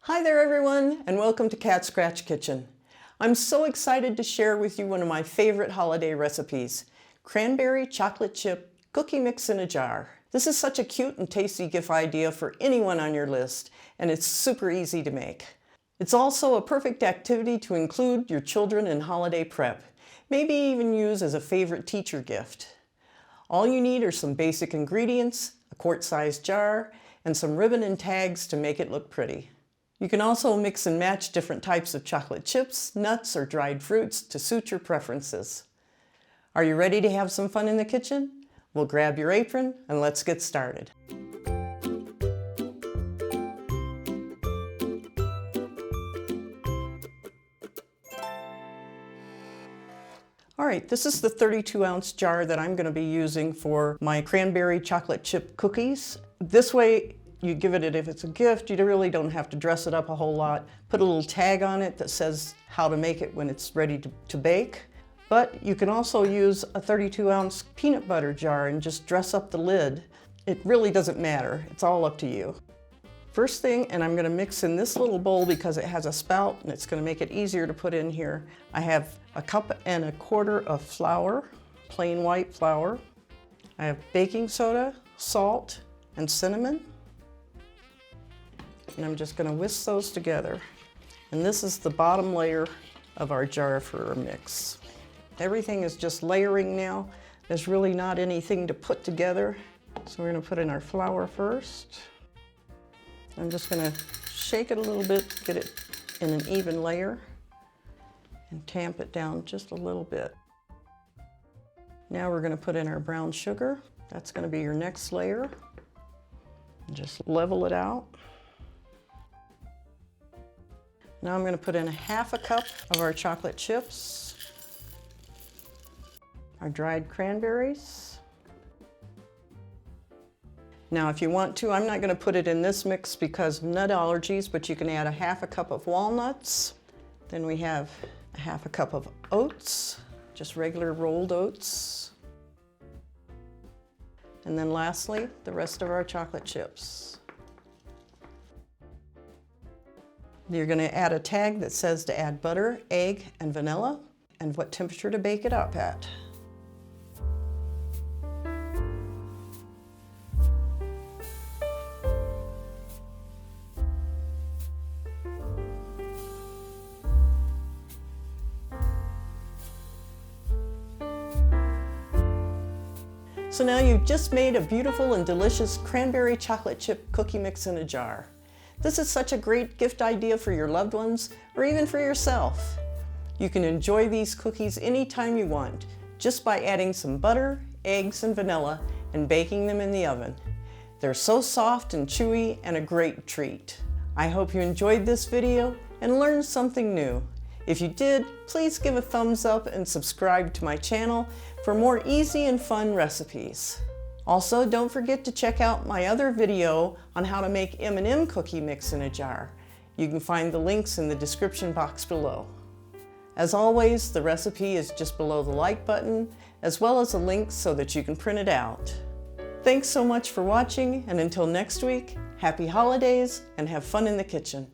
Hi there everyone, and welcome to Cat Scratch Kitchen. I'm so excited to share with you one of my favorite holiday recipes, cranberry chocolate chip cookie mix in a jar. This is such a cute and tasty gift idea for anyone on your list, and it's super easy to make. It's also a perfect activity to include your children in holiday prep, maybe even use as a favorite teacher gift. All you need are some basic ingredients, a quart-sized jar, and some ribbon and tags to make it look pretty. You can also mix and match different types of chocolate chips, nuts, or dried fruits to suit your preferences. Are you ready to have some fun in the kitchen? Well, grab your apron and let's get started. All right, this is the 32-ounce jar that I'm going to be using for my cranberry chocolate chip cookies. This way, you give it if it's a gift, you really don't have to dress it up a whole lot. Put a little tag on it that says how to make it when it's ready to bake. But you can also use a 32-ounce peanut butter jar and just dress up the lid. It really doesn't matter. It's all up to you. First thing, and I'm going to mix in this little bowl because it has a spout and it's going to make it easier to put in here. I have 1.25 cups of flour, plain white flour. I have baking soda, salt, and cinnamon. And I'm just going to whisk those together. And this is the bottom layer of our jar for our mix. Everything is just layering now. There's really not anything to put together. So we're going to put in our flour first. I'm just going to shake it a little bit, get it in an even layer, and tamp it down just a little bit. Now we're going to put in our brown sugar. That's going to be your next layer. And just level it out. Now I'm going to put in 1/2 cup of our chocolate chips, our dried cranberries. Now if you want to, I'm not going to put it in this mix because of nut allergies, but you can add 1/2 cup of walnuts. Then we have 1/2 cup of oats, just regular rolled oats. And then lastly, the rest of our chocolate chips. You're going to add a tag that says to add butter, egg, and vanilla, and what temperature to bake it up at. So now you've just made a beautiful and delicious cranberry chocolate chip cookie mix in a jar. This is such a great gift idea for your loved ones or even for yourself. You can enjoy these cookies anytime you want, just by adding some butter, eggs, and vanilla and baking them in the oven. They're so soft and chewy and a great treat. I hope you enjoyed this video and learned something new. If you did, please give a thumbs up and subscribe to my channel for more easy and fun recipes. Also, don't forget to check out my other video on how to make M&M cookie mix in a jar. You can find the links in the description box below. As always, the recipe is just below the like button, as well as a link so that you can print it out. Thanks so much for watching, and until next week, happy holidays and have fun in the kitchen.